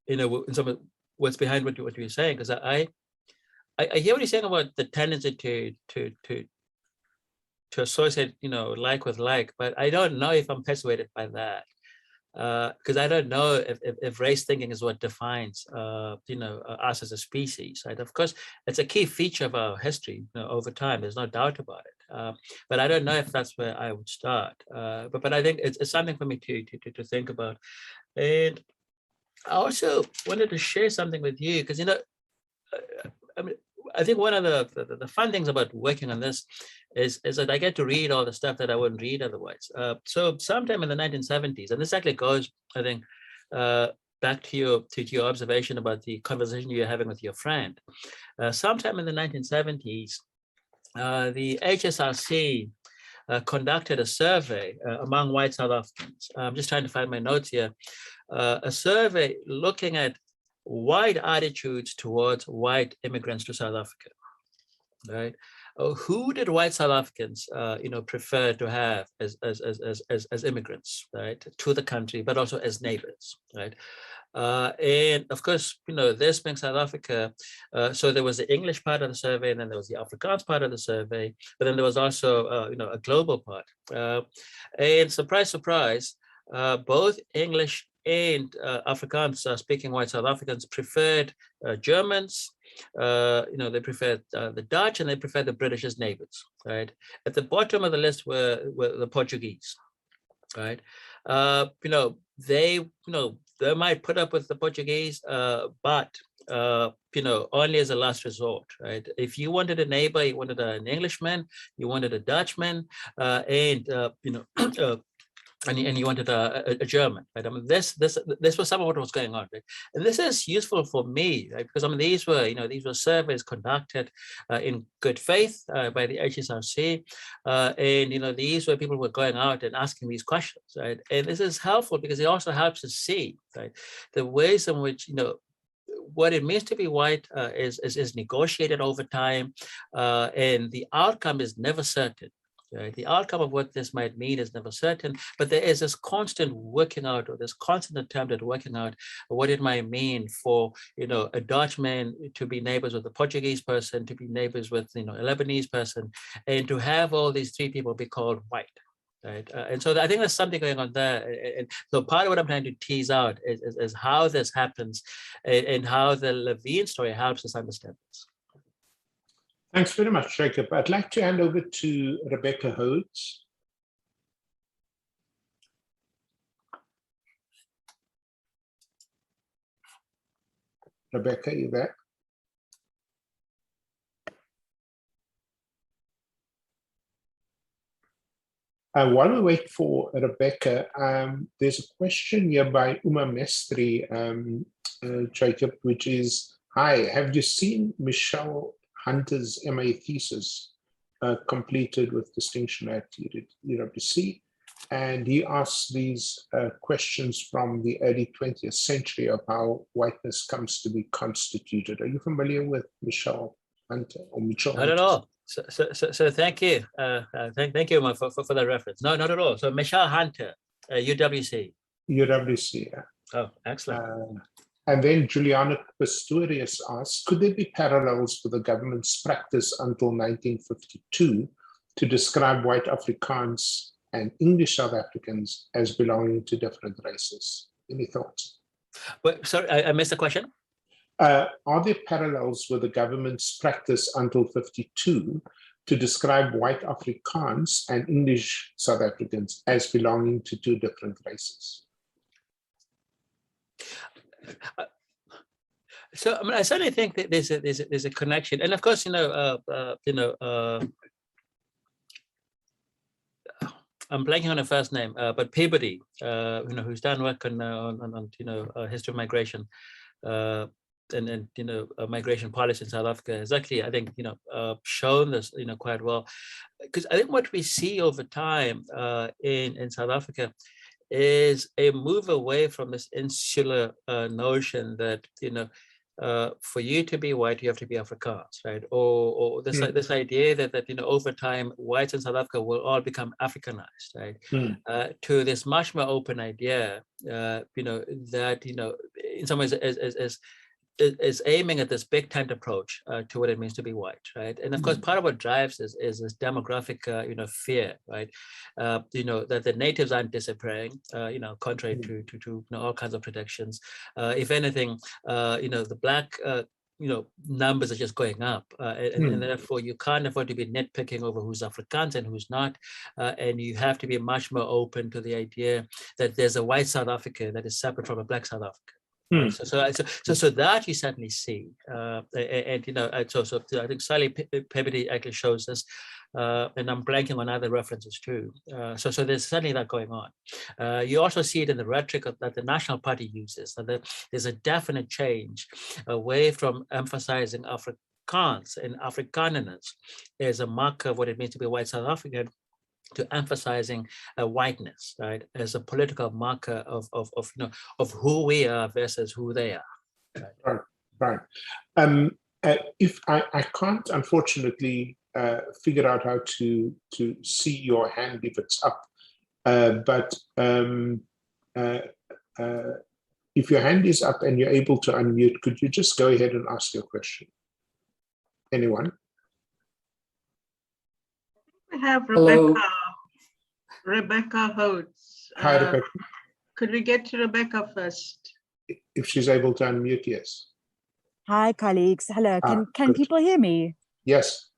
in some what's behind what you're saying, because I hear what you're saying about the tendency to associate, like with like, but I don't know if I'm persuaded by that, because I don't know if race thinking is what defines, us as a species, right? Of course, it's a key feature of our history, over time. There's no doubt about it. But I don't know if that's where I would start. But I think it's something for me to think about. And I also wanted to share something with you, because I think one of the fun things about working on this is that I get to read all the stuff that I wouldn't read otherwise. So sometime in the 1970s, and this actually goes, I think, back to your observation about the conversation you're having with your friend. Sometime in the 1970s, the HSRC conducted a survey among white South Africans. I'm just trying to find my notes here. A survey looking at white attitudes towards white immigrants to South Africa, right? Who did white South Africans, prefer to have as immigrants, right, to the country, but also as neighbors, right? And of course, this being South Africa, so there was the English part of the survey, and then there was the Afrikaans part of the survey, but then there was also, a global part. And surprise, surprise, both English and Afrikaans speaking white South Africans preferred Germans, they preferred the Dutch, and they preferred the British as neighbors, right? At the bottom of the list were the Portuguese, right? They might put up with the Portuguese, but only as a last resort, right? If you wanted a neighbor, you wanted an Englishman, you wanted a Dutchman, and you wanted a German, right? I mean, this was some of what was going on, right? And this is useful for me, right? Because I mean, these were surveys conducted in good faith by the HSRC, and these were people who were going out and asking these questions, right? And this is helpful because it also helps us see, right, the ways in which what it means to be white is negotiated over time, and the outcome is never certain. Right? The outcome of what this might mean is never certain, but there is this constant working out, or this constant attempt at working out what it might mean for a Dutchman to be neighbors with a Portuguese person, to be neighbors with a Lebanese person, and to have all these three people be called white. Right, and so I think there's something going on there. And so part of what I'm trying to tease out is how this happens, and how the Levine story helps us understand this. Thanks very much, Jacob. I'd like to hand over to Rebecca Hoets. Rebecca, you there? While we wait for Rebecca, there's a question here by Uma Mestri, Jacob, which is, hi, have you seen Michelle Hunter's MA thesis completed with distinction at UWC? And he asks these questions from the early 20th century of how whiteness comes to be constituted. Are you familiar with Michelle Hunter or Michelle? Not at all. So thank you. Thank you for that reference. No, not at all. So Michelle Hunter, UWC. UWC, yeah. Oh, excellent. And then Juliana Pistorius asks, could there be parallels with the government's practice until 1952 to describe white Afrikaans and English South Africans as belonging to different races? Any thoughts? Wait, sorry, I missed the question. Are there parallels with the government's practice until 52 to describe white Afrikaans and English South Africans as belonging to two different races? So I mean, I certainly think that there's a connection, and of course, I'm blanking on her first name, but Peabody, who's done work on history of migration, and migration policy in South Africa has actually, I think, shown this, quite well, because I think what we see over time in South Africa is a move away from this insular notion that for you to be white, you have to be Afrikaans, right? Or this idea that over time whites in South Africa will all become Africanized, right? To this much more open idea, that in some ways is aiming at this big tent approach to what it means to be white, right? And of course, part of what drives this is this demographic, fear, right? That the natives aren't disappearing, contrary to all kinds of predictions. If anything, the black, numbers are just going up, and therefore you can't afford to be nitpicking over who's Afrikaans and who's not, and you have to be much more open to the idea that there's a white South Africa that is separate from a black South Africa. So that you certainly see, and so I think Sally Peabody actually shows this, and I'm blanking on other references too. So there's certainly that going on. You also see it in the rhetoric that the National Party uses. That there's a definite change away from emphasizing Afrikaans and Afrikanerness as a marker of what it means to be a white South African, to emphasizing whiteness, right, as a political marker of who we are versus who they are. Right. If I can't, unfortunately, figure out how to see your hand if it's up, but if your hand is up and you're able to unmute, could you just go ahead and ask your question? Anyone? We have Rebecca Hoets. Hi, Rebecca. Could we get to Rebecca first? If she's able to unmute, yes. Hi, colleagues. Hello. Can people hear me? Yes.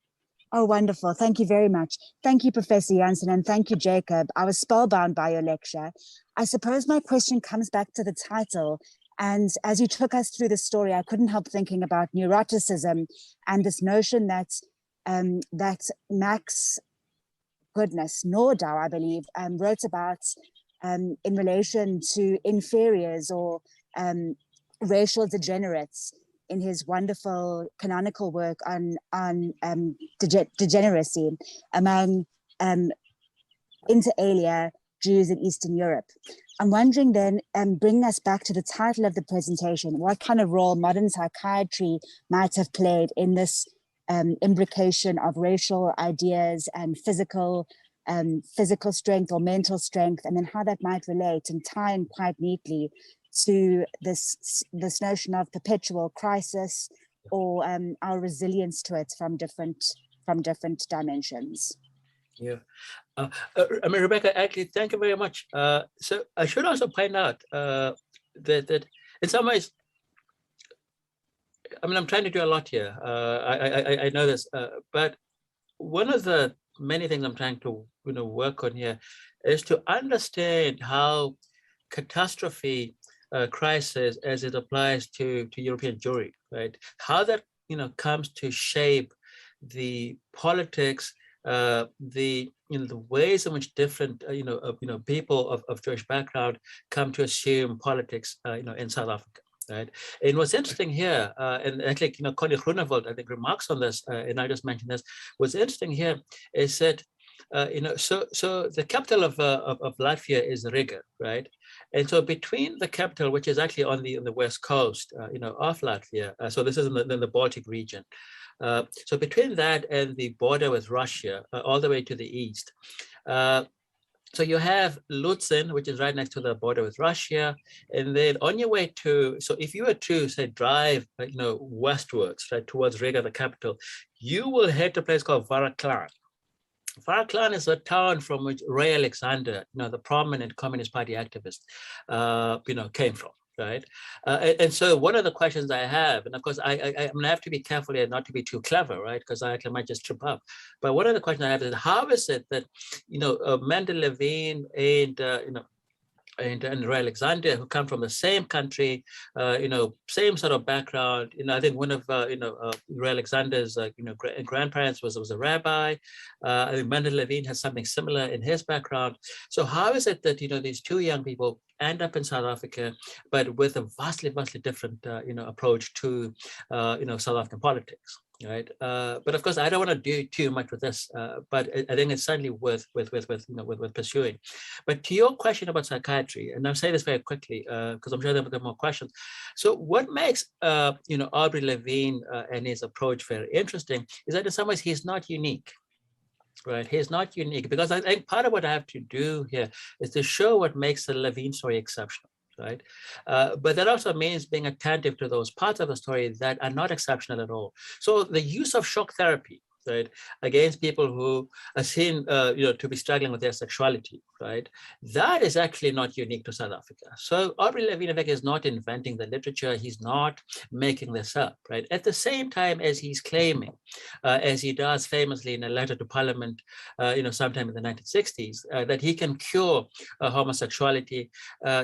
Oh, wonderful. Thank you very much. Thank you, Professor Jansen, and thank you, Jacob. I was spellbound by your lecture. I suppose my question comes back to the title And as you took us through the story, I couldn't help thinking about neuroticism and this notion that that Max Nordau, I believe, wrote about in relation to inferiors or racial degenerates in his wonderful canonical work on degeneracy among inter alia Jews in Eastern Europe. I'm wondering then, bringing us back to the title of the presentation, what kind of role modern psychiatry might have played in this imbrication of racial ideas and physical strength or mental strength, and then how that might relate and tie in quite neatly to this notion of perpetual crisis or our resilience to it from different dimensions. Yeah. I mean, Rebecca, actually, thank you very much. So I should also point out that in some ways, I mean, I'm trying to do a lot here. I know this, but one of the many things I'm trying to work on here is to understand how catastrophe crisis, as it applies to European Jewry, right? How that comes to shape the politics, the ways in which different people of Jewish background come to assume politics in South Africa, right? And what's interesting here, and actually Connie Groenewald I think remarks on this, and I just mentioned this. What's interesting here is that so the capital of Latvia is Riga, right? And so between the capital, which is actually on the west coast of Latvia, so this is in the Baltic region. So between that and the border with Russia, all the way to the east, so you have Lutzen, which is right next to the border with Russia, and then on your way to, so if you were to say drive, westwards, right, towards Riga, the capital, you will head to a place called Varaklan. Varaklan is a town from which Ray Alexander, the prominent Communist Party activist, came from. Right. And so one of the questions I have, and of course, I'm going to have to be careful here not to be too clever, right? Because I might just trip up. But one of the questions I have is, how is it that, Mendel, Levine, and Ray Alexander, who come from the same country, same sort of background. I think one of Ray Alexander's grandparents was a rabbi. I think Mendel Levine has something similar in his background. So how is it that these two young people end up in South Africa, but with a vastly different approach to South African politics? Right, but of course I don't want to do too much with this, but I think it's certainly worth pursuing. But to your question about psychiatry, and I'll say this very quickly because I'm sure there are more questions. So what makes Aubrey LeVine and his approach very interesting is that in some ways he's not unique. Right, he's not unique, because I think part of what I have to do here is to show what makes the Levine story exceptional. Right, but that also means being attentive to those parts of the story that are not exceptional at all. So the use of shock therapy, right, against people who are seen, to be struggling with their sexuality, right, that is actually not unique to South Africa. So Aubrey LeVine, in fact, is not inventing the literature. He's not making this up, right? At the same time as he's claiming, as he does famously in a letter to Parliament, sometime in the 1960s, that he can cure homosexuality.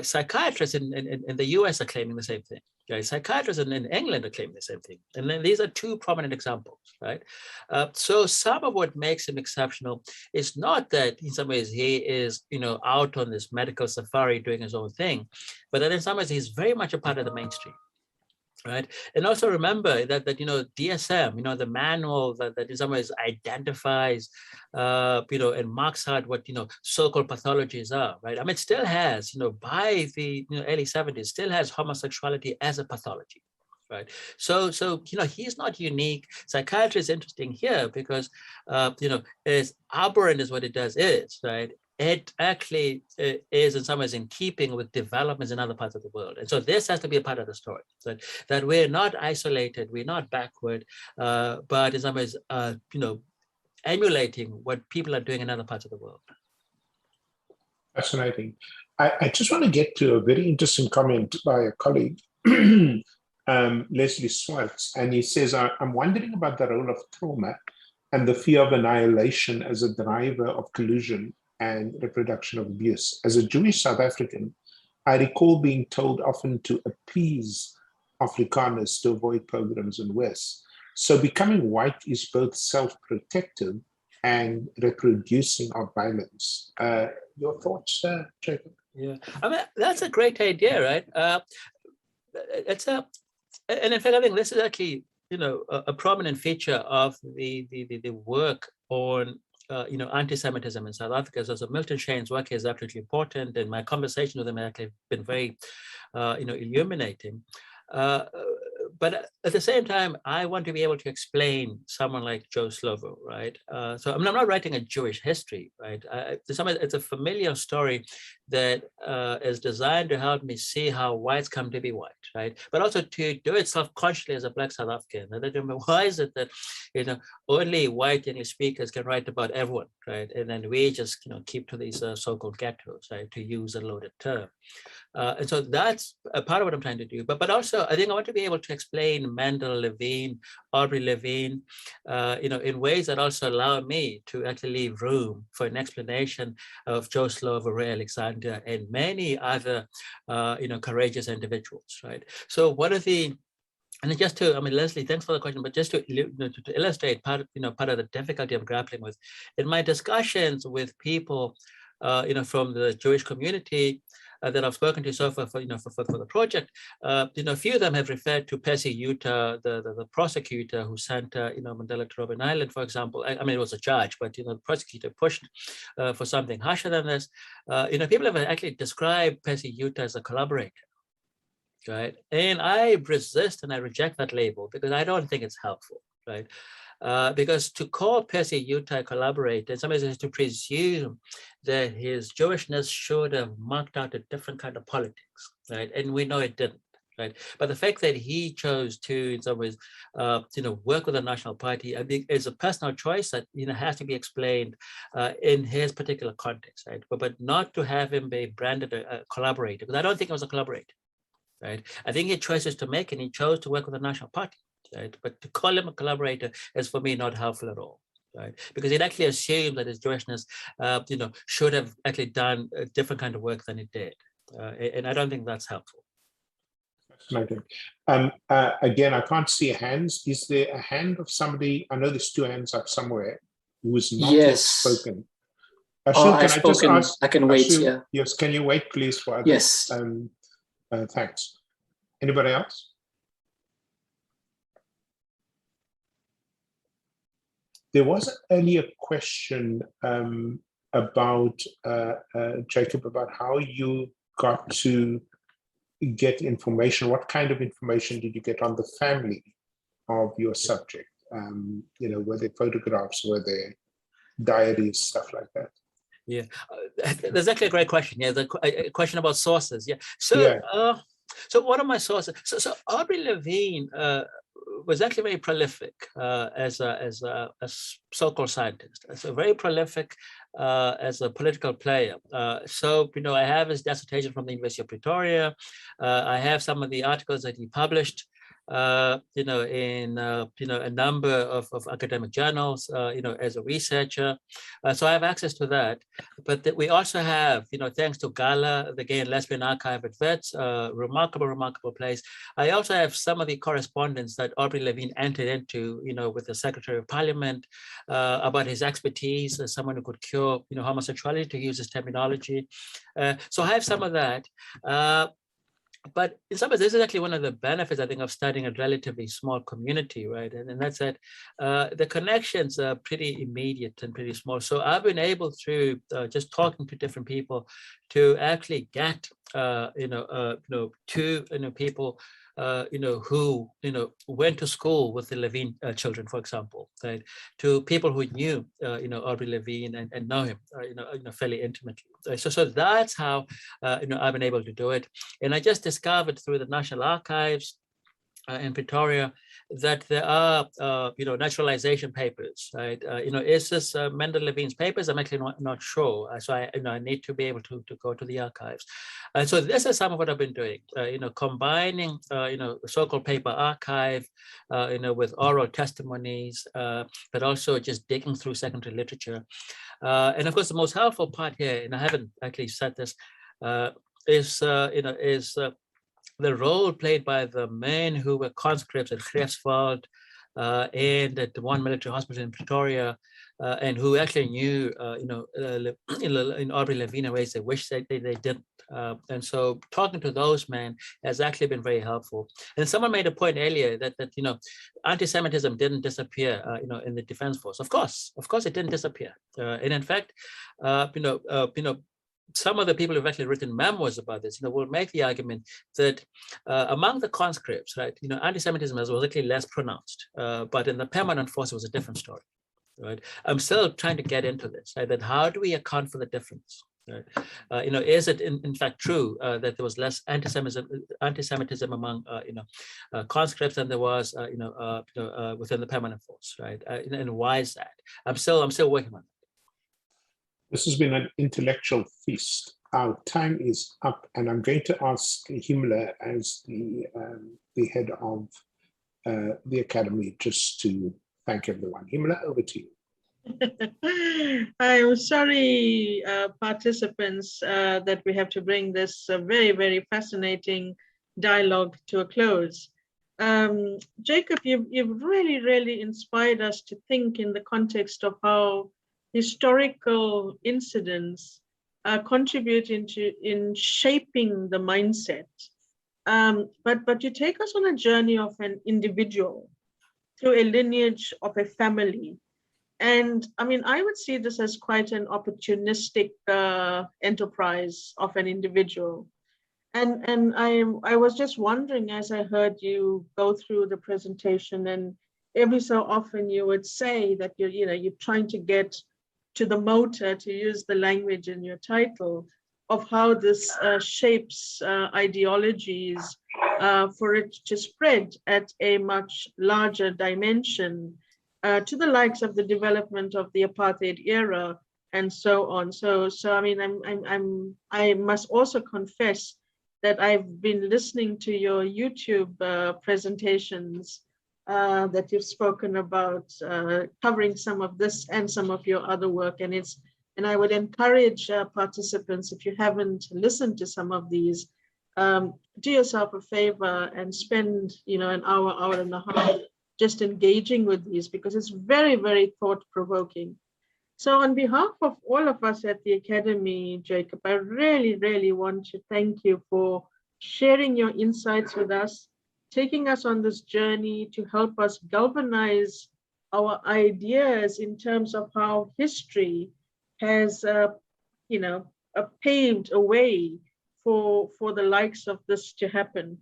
Psychiatrists in the US are claiming the same thing. Right? Psychiatrists in England are claiming the same thing. And then these are two prominent examples, right? So some of what makes him exceptional is not that in some ways he is, out on this medical safari doing his own thing, but that in some ways he's very much a part of the mainstream. Right. And also remember that DSM, the manual that in some ways identifies, and marks out what, so-called pathologies are, right? I mean, it still has, by the early 70s, still has homosexuality as a pathology. Right. So he's not unique. Psychiatry is interesting here because, as aberrant as what it does is, right? It actually is in some ways in keeping with developments in other parts of the world. And so this has to be a part of the story, that we're not isolated, we're not backward, but in some ways, emulating what people are doing in other parts of the world. Fascinating. I just want to get to a very interesting comment by a colleague, Lesli Swift, and he says, I'm wondering about the role of trauma and the fear of annihilation as a driver of collusion and reproduction of abuse. As a Jewish South African, I recall being told often to appease Afrikaners to avoid pogroms in West. So becoming white is both self-protective and reproducing of violence. Your thoughts, Jacob? Yeah, I mean, that's a great idea, right? And in fact, I think this is actually, a prominent feature of the work on, anti-Semitism in South Africa. So Milton Shane's work is absolutely important, and my conversation with him has actually been very, illuminating. But at the same time, I want to be able to explain someone like Joe Slovo, right? So I'm not writing a Jewish history, right? It's a familiar story that is designed to help me see how whites come to be white, right? But also to do it self-consciously as a Black South African. And why is it that, only white English speakers can write about everyone, right? And then we just, keep to these so-called ghettos, right? To use a loaded term. And so that's a part of what I'm trying to do. But also, I think I want to be able to explain Mendel, Levine, Aubrey LeVine, in ways that also allow me to actually leave room for an explanation of Joe Slovo, Ray Alexander, and many other, courageous individuals, right? So one of the And just to, Lesli, thanks for the question, but just to illustrate part of the difficulty I'm grappling with, in my discussions with people, from the Jewish community that I've spoken to so far for the project, a few of them have referred to Percy Yuta, the prosecutor who sent, Mandela to Robben Island, for example. It was a judge, but, the prosecutor pushed for something harsher than this. People have actually described Percy Yuta as a collaborator. Right, and I resist and I reject that label because I don't think it's helpful, right? Because to call Percy Yuta a collaborator, in some ways, is to presume that his Jewishness should have marked out a different kind of politics, right? And we know it didn't, right? But the fact that he chose to, in some ways, work with the National Party, I think, is a personal choice that has to be explained in his particular context, right? But not to have him be branded a collaborator, because I don't think he was a collaborator. Right, I think he had choices to make, and he chose to work with the National Party. Right, but to call him a collaborator is for me not helpful at all. Right, because it actually assumes that his Jewishness, should have actually done a different kind of work than it did, and I don't think that's helpful. Fascinating. Again, I can't see hands. Is there a hand of somebody? I know there's two hands up somewhere who is not yet spoken. Ashu, can I just ask? I can wait. Ashu, yeah. Yes. Can you wait, please, for others? Yes. Thanks. Anybody else? There was an earlier question about Jacob, about how you got to get information. What kind of information did you get on the family of your subject? Were there photographs, were there diaries, stuff like that? Yeah, that's actually a great question. Yeah, a question about sources. Yeah, so. Yeah. So one of my sources, so Aubrey LeVine was actually very prolific as a so-called scientist. So very prolific as a political player. So I have his dissertation from the University of Pretoria. I have some of the articles that he published. In a number of academic journals, as a researcher. So I have access to that. But we also have, thanks to Gala, the Gay and Lesbian Archive at Wits, remarkable place. I also have some of the correspondence that Aubrey LeVine entered into, with the Secretary of Parliament about his expertise as someone who could cure, homosexuality, to use his terminology. So I have some of that. But in some ways, this is actually one of the benefits, I think, of studying a relatively small community, right? And that's that the connections are pretty immediate and pretty small. So I've been able through just talking to different people to actually get, to people, who, went to school with the Levine children, for example, right? To people who knew, Aubrey LeVine and know him, fairly intimately. So that's how, I've been able to do it. And I just discovered through the National Archives in Pretoria that there are, naturalization papers, right? Is this Mendel Levine's papers? I'm actually not sure. So I need to be able to go to the archives. And so this is some of what I've been doing, combining, so-called paper archive, with oral testimonies, but also just digging through secondary literature. And of course, the most helpful part here, and I haven't actually said this, the role played by the men who were conscripts at Greifswald and at the one military hospital in Pretoria, and who actually knew, in Aubrey LeVine ways they wish they didn't. And so talking to those men has actually been very helpful. And someone made a point earlier that anti-Semitism didn't disappear, in the Defense Force. Of course, it didn't disappear. And in fact, some of the people who've actually written memoirs about this, will make the argument that among the conscripts, right, anti-Semitism was actually less pronounced, but in the permanent force, it was a different story, right? I'm still trying to get into this, right? That how do we account for the difference? Right? Is it in fact true that there was less anti-Semitism among conscripts than there was within the permanent force, right? And why is that? I'm still working on it. This has been an intellectual feast. Our time is up, and I'm going to ask Himla, as the head of the Academy, just to thank everyone. Himla, over to you. I'm sorry, participants, that we have to bring this very, very fascinating dialogue to a close. Jacob, you've really, really inspired us to think in the context of how historical incidents contribute in shaping the mindset. But you take us on a journey of an individual through a lineage of a family. And I mean, I would see this as quite an opportunistic enterprise of an individual. And I was just wondering, as I heard you go through the presentation, and every so often you would say that you're trying to get to the motor, to use the language in your title, of how this shapes ideologies for it to spread at a much larger dimension to the likes of the development of the apartheid era and so on. So I mean, I must also confess that I've been listening to your YouTube presentations that you've spoken about, covering some of this and some of your other work. And I would encourage participants, if you haven't listened to some of these, do yourself a favor and spend, an hour and a half just engaging with these, because it's very, very thought-provoking. So on behalf of all of us at the Academy, Jacob, I really, really want to thank you for sharing your insights with us, taking us on this journey to help us galvanize our ideas in terms of how history has, paved a way for the likes of this to happen.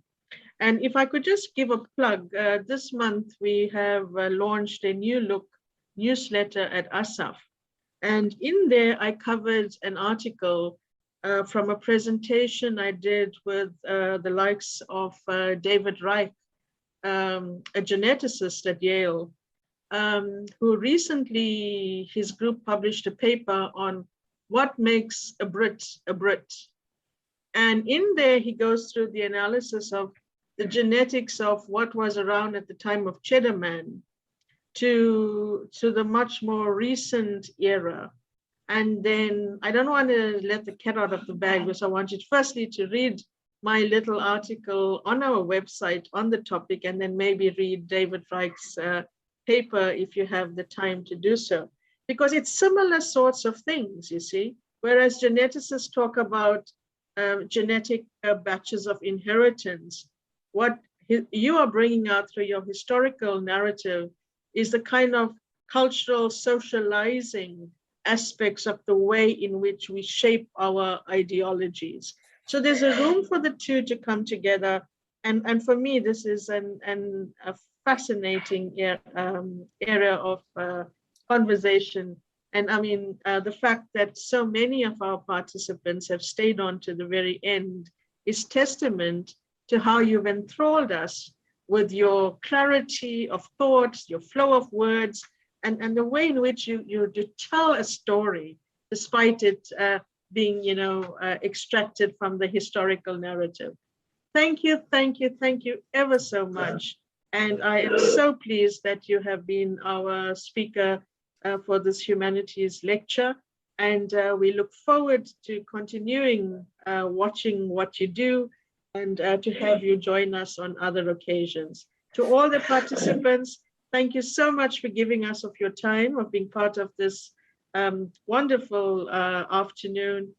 And if I could just give a plug, this month we have launched a new look newsletter at ASSAf. And in there, I covered an article from a presentation I did with the likes of David Reich, a geneticist at Yale, who recently, his group published a paper on what makes a Brit a Brit. And in there, he goes through the analysis of the genetics of what was around at the time of Cheddar Man to the much more recent era. And then I don't want to let the cat out of the bag, because I want you firstly to read my little article on our website on the topic, and then maybe read David Reich's paper if you have the time to do so. Because it's similar sorts of things, you see. Whereas geneticists talk about genetic batches of inheritance, what you are bringing out through your historical narrative is the kind of cultural socializing aspects of the way in which we shape our ideologies. So there's a room for the two to come together. And for me, this is a fascinating area of conversation. And I mean, the fact that so many of our participants have stayed on to the very end is testament to how you've enthralled us with your clarity of thoughts, your flow of words, and the way in which you tell a story, despite it being, extracted from the historical narrative. Thank you ever so much. And I am so pleased that you have been our speaker for this humanities lecture. And we look forward to continuing watching what you do and to have you join us on other occasions. To all the participants, thank you so much for giving us of your time, of being part of this wonderful afternoon.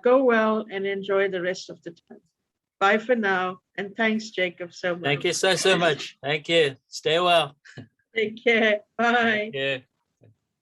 Go well and enjoy the rest of the time. Bye for now. And thanks, Jacob, so much. Thank you so much. Thank you. Stay well. Take care. Bye. Yeah.